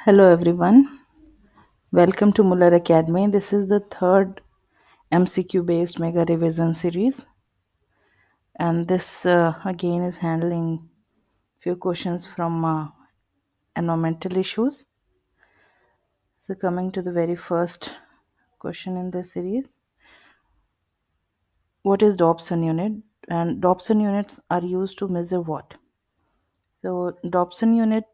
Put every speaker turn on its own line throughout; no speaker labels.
Hello everyone. Welcome to Muller Academy. This is the third MCQ based mega revision series, and this again is handling few questions from environmental issues. So coming to the very first question in this series, what is Dobson unit? And Dobson units are used to measure what? So Dobson unit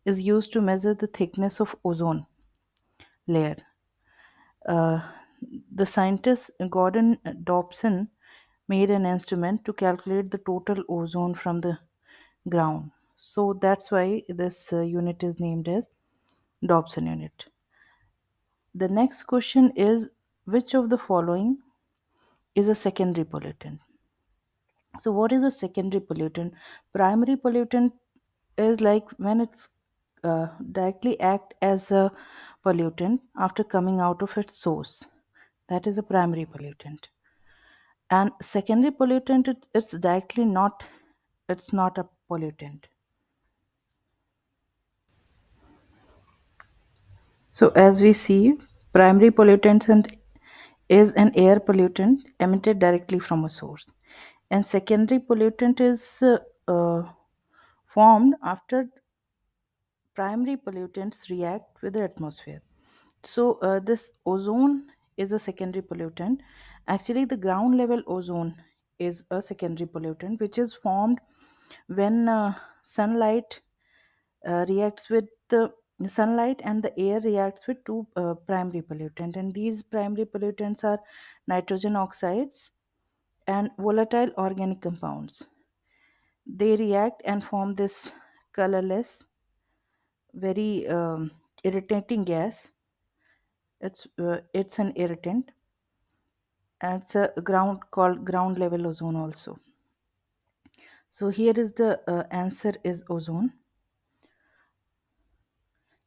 is used to measure the thickness of ozone layer. Uh, the scientist Gordon Dobson made an instrument to calculate the total ozone from the ground. So that's why this unit is named as Dobson unit. The next question is, which of the following is a secondary pollutant? So what is a secondary pollutant? Primary pollutant is like when it's directly act as a pollutant after coming out of its source. That is a primary pollutant. And secondary pollutant, it's directly not, it's not a pollutant. So as we see, primary pollutant is an air pollutant emitted directly from a source, and secondary pollutant is formed after primary pollutants react with the atmosphere. So this ozone is a secondary pollutant. Actually, the ground level ozone is a secondary pollutant which is formed when sunlight reacts with the sunlight and the air reacts with two primary pollutants, and these primary pollutants are nitrogen oxides and volatile organic compounds. They react and form this colorless, very irritating gas. It's an irritant, and it's a ground called ground level ozone also. So here is the answer is ozone.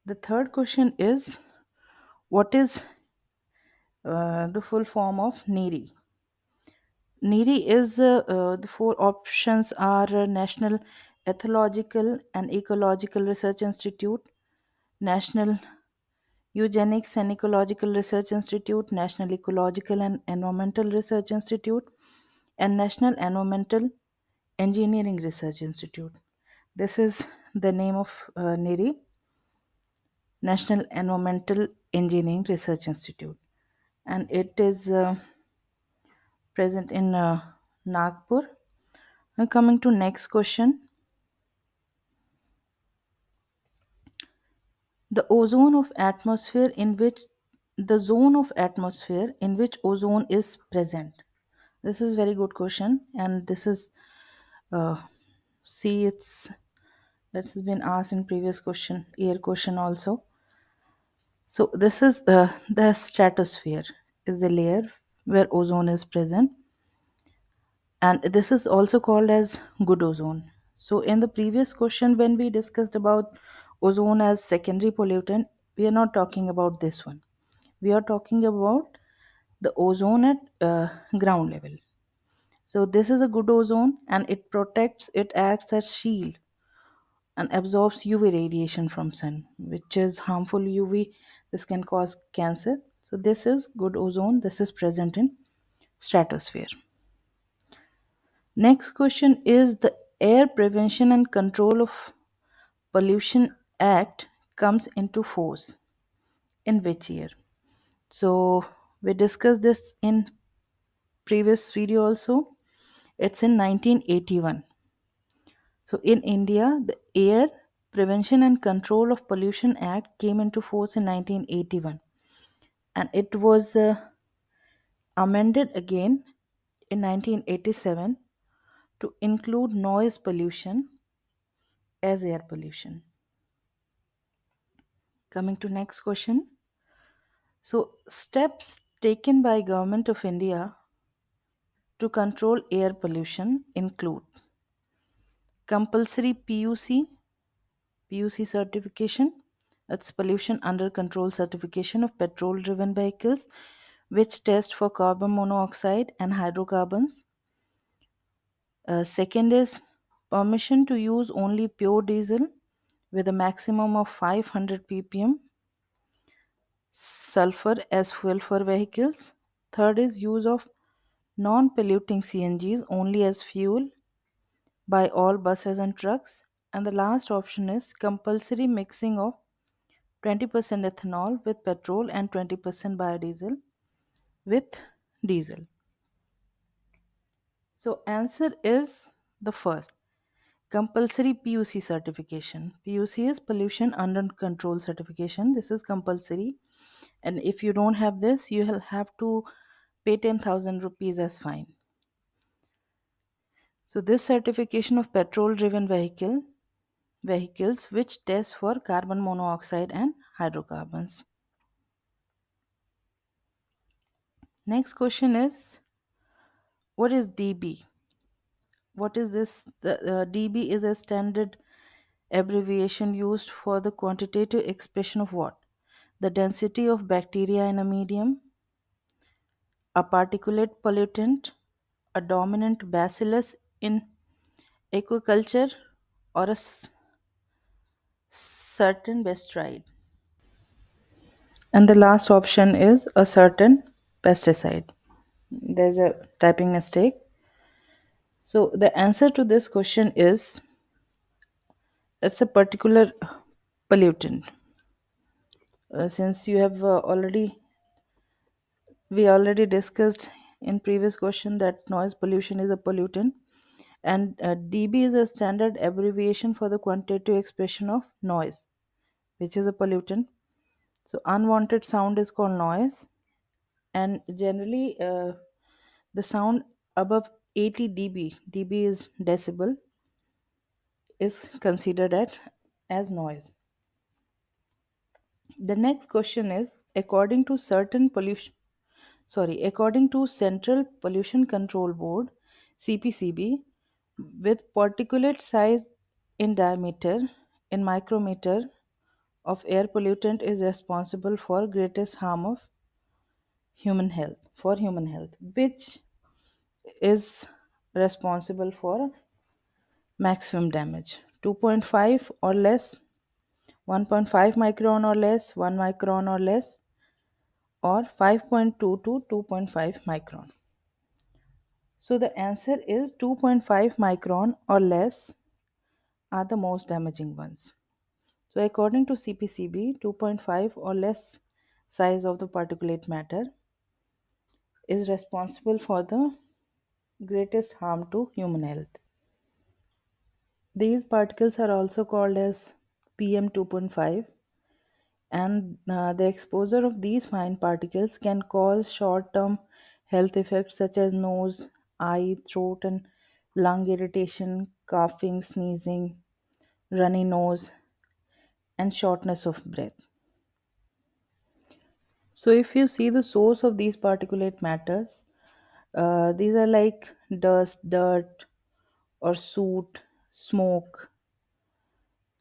The third question is, what is the full form of NEET? NEET is the four options are National Ethological and Ecological Research Institute, National Eugenics and Ecological Research Institute, National Ecological and Environmental Research Institute, and National Environmental Engineering Research Institute. This is the name of NEET, National Environmental Engineering Research Institute, and it is present in Nagpur. Now coming to next question, the ozone of atmosphere in which the zone of atmosphere in which ozone is present. This is very good question, and this is uh, see it's that has been asked in previous question, air question also. So this is the stratosphere is the layer where ozone is present, and this is also called as good ozone. So in the previous question when we discussed about ozone as secondary pollutant, we are not talking about this one. We are talking about the ozone at ground level. So this is a good ozone, and it protects, it acts as shield and absorbs UV radiation from sun, which is harmful UV. This can cause cancer. So this is good ozone. This is present in stratosphere. Next question is, the Air Prevention and Control of Pollution Act comes into force in which year? So we discussed this in previous video also. It's in 1981. So in India, the Air Prevention and Control of Pollution Act came into force in 1981, and it was amended again in 1987 to include noise pollution as air pollution. Coming to next question. So steps taken by Government of India to control air pollution include compulsory PUC certification. It's pollution under control certification of petrol driven vehicles which test for carbon monoxide and hydrocarbons. Second is permission to use only pure diesel with a maximum of 500 ppm sulfur as fuel for vehicles. Third is use of non-polluting CNGs only as fuel by all buses and trucks. And the last option is compulsory mixing of 20% ethanol with petrol and 20% biodiesel with diesel. So answer is the first. Compulsory PUC certification. PUC is pollution under control certification. This is compulsory. And if you don't have this, you will have to pay 10,000 rupees as fine. So this certification of petrol driven vehicles which test for carbon monoxide and hydrocarbons. Next question is, what is dB? What is this? The dB is a standard abbreviation used for the quantitative expression of what? The density of bacteria in a medium, a particulate pollutant, a dominant bacillus in aquaculture, or a certain pesticide. And the last option is a certain pesticide. There's a typing mistake. So the answer to this question is it's a particular pollutant. Since you have we already discussed in previous question that noise pollution is a pollutant, and dB is a standard abbreviation for the quantitative expression of noise, which is a pollutant. So unwanted sound is called noise, and generally the sound above 80 dB, dB is decibel, is considered as noise. The next question is, according to Central Pollution Control Board, CPCB, with particulate size in diameter in micrometer of air pollutant is responsible for greatest harm of human health, which is responsible for maximum damage. 2.5 or less, 1.5 micron or less, 1 micron or less, or 5.2 to 2.5 micron. So the answer is 2.5 micron or less are the most damaging ones. So according to CPCB, 2.5 or less size of the particulate matter is responsible for the greatest harm to human health. These particles are also called as PM 2.5, and the exposure of these fine particles can cause short term health effects such as nose, eye, throat, and lung irritation, coughing, sneezing, runny nose, and shortness of breath. So, if you see the source of these particulate matters, these are like dust, dirt, or soot, smoke,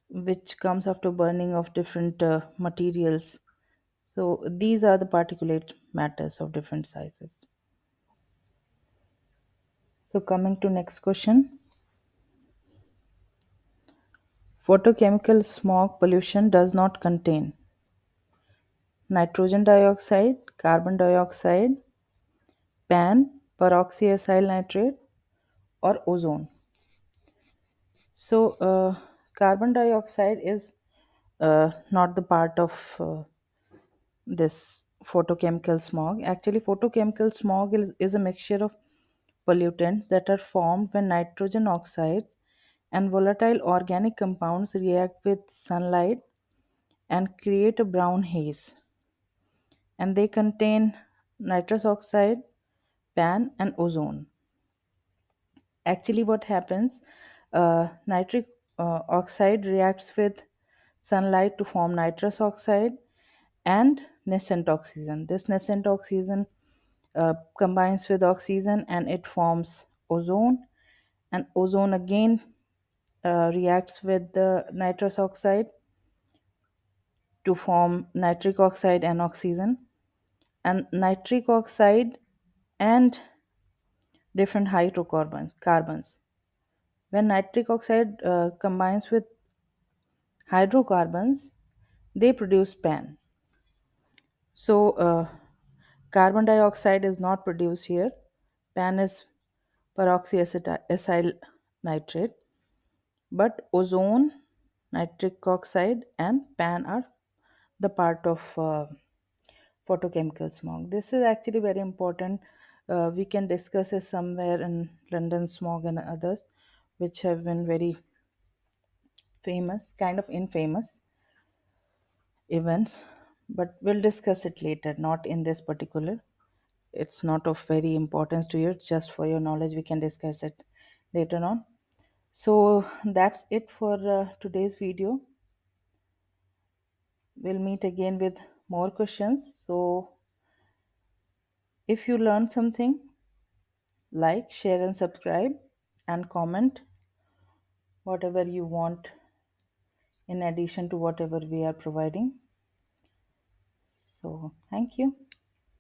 which comes after burning of different materials. So, these are the particulate matters of different sizes. So, coming to next question, photochemical smog pollution does not contain nitrogen dioxide, carbon dioxide, pan, peroxyacyl nitrate, or ozone. So, carbon dioxide is not the part of this photochemical smog. Actually, photochemical smog is a mixture of pollutants that are formed when nitrogen oxides and volatile organic compounds react with sunlight and create a brown haze. And they contain nitrous oxide, pan, and ozone. Actually, what happens? Nitric oxide reacts with sunlight to form nitrous oxide and nascent oxygen. This nascent oxygen combines with oxygen and it forms ozone, and ozone again reacts with the nitrous oxide to form nitric oxide and oxygen, and nitric oxide and different hydrocarbons carbons. When nitric oxide combines with hydrocarbons, they produce pan. So, carbon dioxide is not produced here. Pan is peroxyacyl nitrate, but ozone, nitric oxide, and pan are the part of photochemical smog. This is actually very important. We can discuss it somewhere in London smog and others, which have been very famous, kind of infamous events, but we'll discuss it later, not in this particular. It's not of very importance to you, it's just for your knowledge. We can discuss it later on. So that's it for today's video. We'll meet again with more questions. So if you learned something, like, share, and subscribe, and comment whatever you want in addition to whatever we are providing. So thank you.